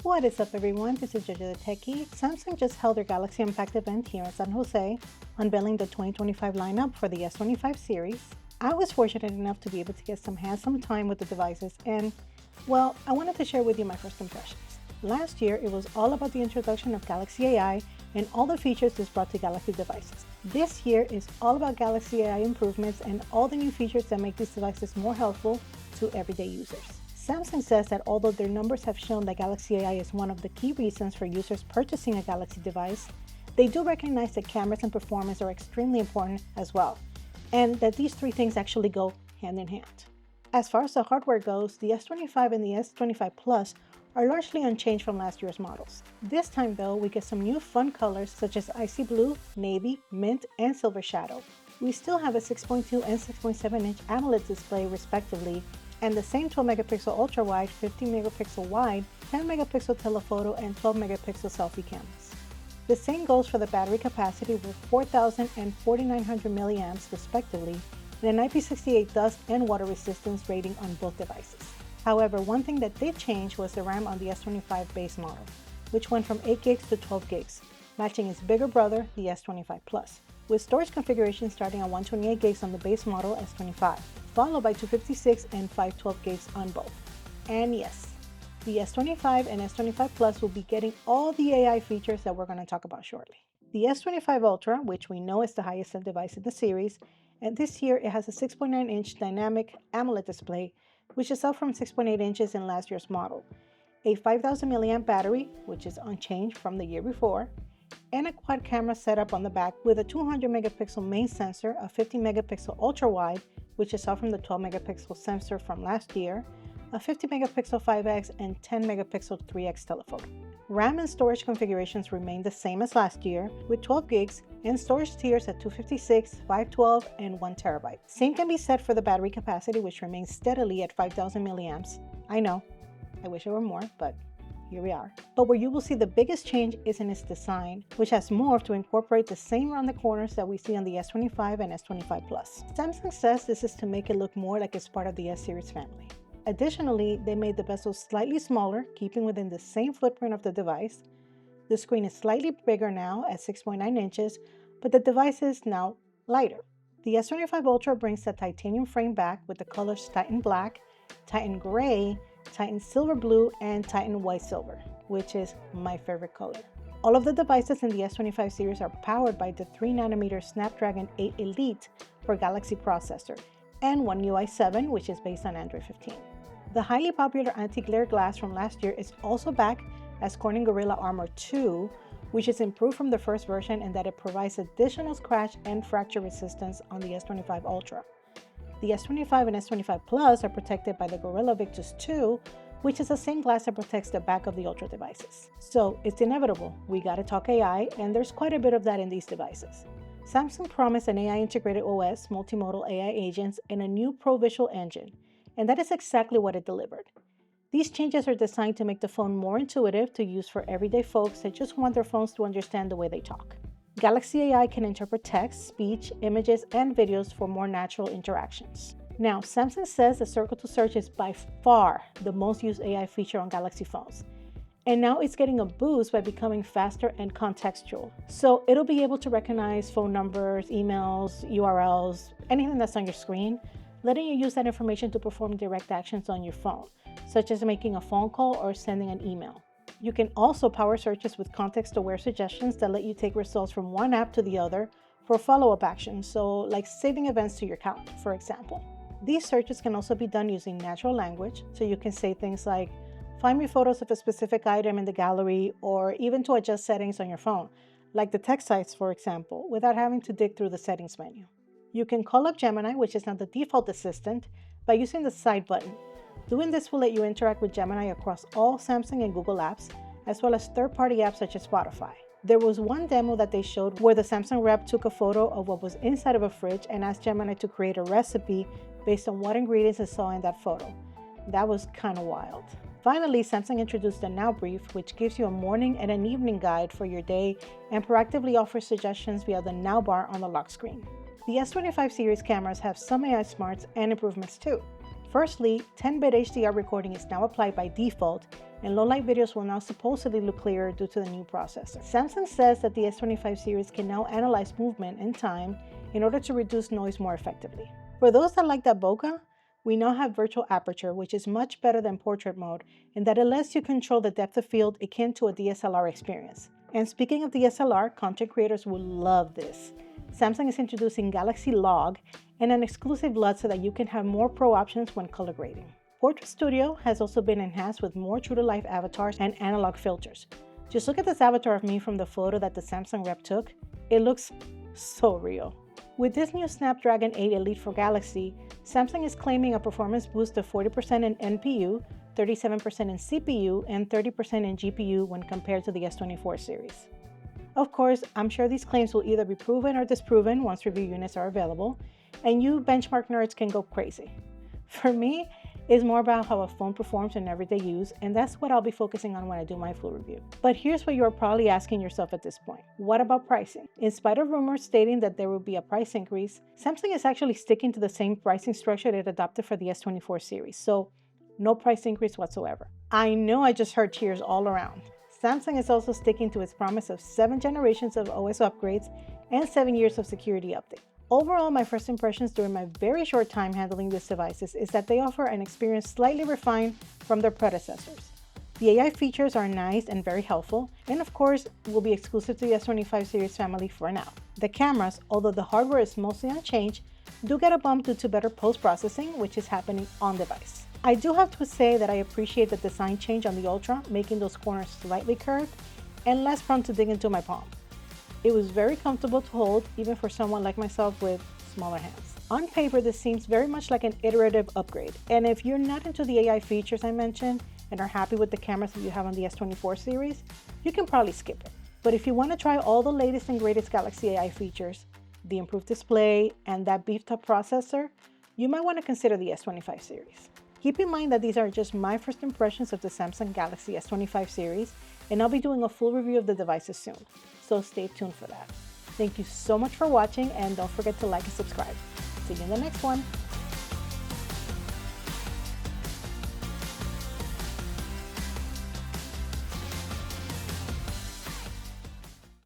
What is up everyone, this is Jojo the Techie. Samsung just held their Galaxy Unpacked event here in San Jose, unveiling the 2025 lineup for the S25 series. I was fortunate enough to be able to get some hands-on time with the devices and, well, I wanted to share with you my first impressions. Last year, it was all about the introduction of Galaxy AI and all the features this brought to Galaxy devices. This year is all about Galaxy AI improvements and all the new features that make these devices more helpful to everyday users. Samsung says that although their numbers have shown that Galaxy AI is one of the key reasons for users purchasing a Galaxy device, they do recognize that cameras and performance are extremely important as well, and that these three things actually go hand in hand. As far as the hardware goes, the S25 and the S25 Plus are largely unchanged from last year's models. This time though, we get some new fun colors such as icy blue, navy, mint, and silver shadow. We still have a 6.2 and 6.7 inch AMOLED display respectively, and the same 12 megapixel ultra wide, 50 megapixel wide, 10 megapixel telephoto, and 12 megapixel selfie cameras. The same goes for the battery capacity with 4,000 and 4,900 milliamps respectively, and an IP68 dust and water resistance rating on both devices. However, one thing that did change was the RAM on the S25 base model, which went from 8 gigs to 12 gigs, matching its bigger brother, the S25 Plus, with storage configuration starting at 128 gigs on the base model S25, followed by 256 and 512 gigs on both. And yes, the S25 and S25 Plus will be getting all the AI features that we're going to talk about shortly. The S25 Ultra, which we know is the highest end device in the series, and this year it has a 6.9 inch dynamic AMOLED display, which is up from 6.8 inches in last year's model, a 5,000 milliamp battery, which is unchanged from the year before, and a quad camera setup on the back with a 200 megapixel main sensor, a 50 megapixel ultra wide, which is up from the 12 megapixel sensor from last year, a 50 megapixel 5x and 10 megapixel 3x telephoto. RAM and storage configurations remain the same as last year, with 12 gigs and storage tiers at 256, 512, and 1 terabyte. Same can be said for the battery capacity, which remains steadily at 5,000 milliamps. I know, I wish it were more, but here we are. But where you will see the biggest change is in its design, which has morphed to incorporate the same rounded corners that we see on the S25 and S25 Plus. Samsung says this is to make it look more like it's part of the S series family. Additionally, they made the bezel slightly smaller, keeping within the same footprint of the device. The screen is slightly bigger now at 6.9 inches, but the device is now lighter. The S25 Ultra brings the titanium frame back with the colors Titan Black, Titan Gray, Titan Silver Blue, and Titan White Silver, which is my favorite color. All of the devices in the S25 series are powered by the 3nm Snapdragon 8 Elite for Galaxy processor and One UI 7, which is based on Android 15. The highly popular anti-glare glass from last year is also back as Corning Gorilla Armor 2, which is improved from the first version in that it provides additional scratch and fracture resistance on the S25 Ultra. The S25 and S25 Plus are protected by the Gorilla Victus 2, which is the same glass that protects the back of the Ultra devices. So it's inevitable, we gotta talk AI, and there's quite a bit of that in these devices. Samsung promised an AI integrated OS, multimodal AI agents, and a new Pro Visual engine, and that is exactly what it delivered. These changes are designed to make the phone more intuitive to use for everyday folks that just want their phones to understand the way they talk. Galaxy AI can interpret text, speech, images, and videos for more natural interactions. Now, Samsung says the Circle to Search is by far the most used AI feature on Galaxy phones. And now it's getting a boost by becoming faster and contextual. So it'll be able to recognize phone numbers, emails, URLs, anything that's on your screen, letting you use that information to perform direct actions on your phone, such as making a phone call or sending an email. You can also power searches with context-aware suggestions that let you take results from one app to the other for follow-up actions, so like saving events to your calendar, for example. These searches can also be done using natural language, so you can say things like, find me photos of a specific item in the gallery, or even to adjust settings on your phone, like the text size, for example, without having to dig through the settings menu. You can call up Gemini, which is now the default assistant, by using the side button. Doing this will let you interact with Gemini across all Samsung and Google apps, as well as third-party apps such as Spotify. There was one demo that they showed where the Samsung rep took a photo of what was inside of a fridge and asked Gemini to create a recipe based on what ingredients it saw in that photo. That was kind of wild. Finally, Samsung introduced the Now Brief, which gives you a morning and an evening guide for your day and proactively offers suggestions via the Now bar on the lock screen. The S25 series cameras have some AI smarts and improvements too. Firstly, 10-bit HDR recording is now applied by default, and low-light videos will now supposedly look clearer due to the new processor. Samsung says that the S25 series can now analyze movement and time in order to reduce noise more effectively. For those that like that bokeh, we now have virtual aperture, which is much better than portrait mode in that it lets you control the depth of field akin to a DSLR experience. And speaking of DSLR, content creators will love this. Samsung is introducing Galaxy Log and an exclusive LUT so that you can have more pro options when color grading. Portrait Studio has also been enhanced with more true-to-life avatars and analog filters. Just look at this avatar of me from the photo that the Samsung rep took. It looks so real. With this new Snapdragon 8 Elite for Galaxy, Samsung is claiming a performance boost of 40% in NPU, 37% in CPU, and 30% in GPU when compared to the S24 series. Of course, I'm sure these claims will either be proven or disproven once review units are available, and you benchmark nerds can go crazy. For me, it's more about how a phone performs in everyday use, and that's what I'll be focusing on when I do my full review. But here's what you're probably asking yourself at this point. What about pricing? In spite of rumors stating that there will be a price increase, Samsung is actually sticking to the same pricing structure it adopted for the S24 series, so no price increase whatsoever. I know I just heard cheers all around. Samsung is also sticking to its promise of 7 generations of OS upgrades and 7 years of security update. Overall, my first impressions during my very short time handling these devices is that they offer an experience slightly refined from their predecessors. The AI features are nice and very helpful, and of course, will be exclusive to the S25 series family for now. The cameras, although the hardware is mostly unchanged, do get a bump due to better post-processing, which is happening on device. I do have to say that I appreciate the design change on the Ultra, making those corners slightly curved and less prone to dig into my palm. It was very comfortable to hold, even for someone like myself with smaller hands. On paper, this seems very much like an iterative upgrade, and if you're not into the AI features I mentioned and are happy with the cameras that you have on the S24 series, you can probably skip it. But if you want to try all the latest and greatest Galaxy AI features, the improved display, and that beefed up processor, you might want to consider the S25 series. Keep in mind that these are just my first impressions of the Samsung Galaxy S25 series, and I'll be doing a full review of the devices soon, so stay tuned for that. Thank you so much for watching, and don't forget to like and subscribe. See you in the next one.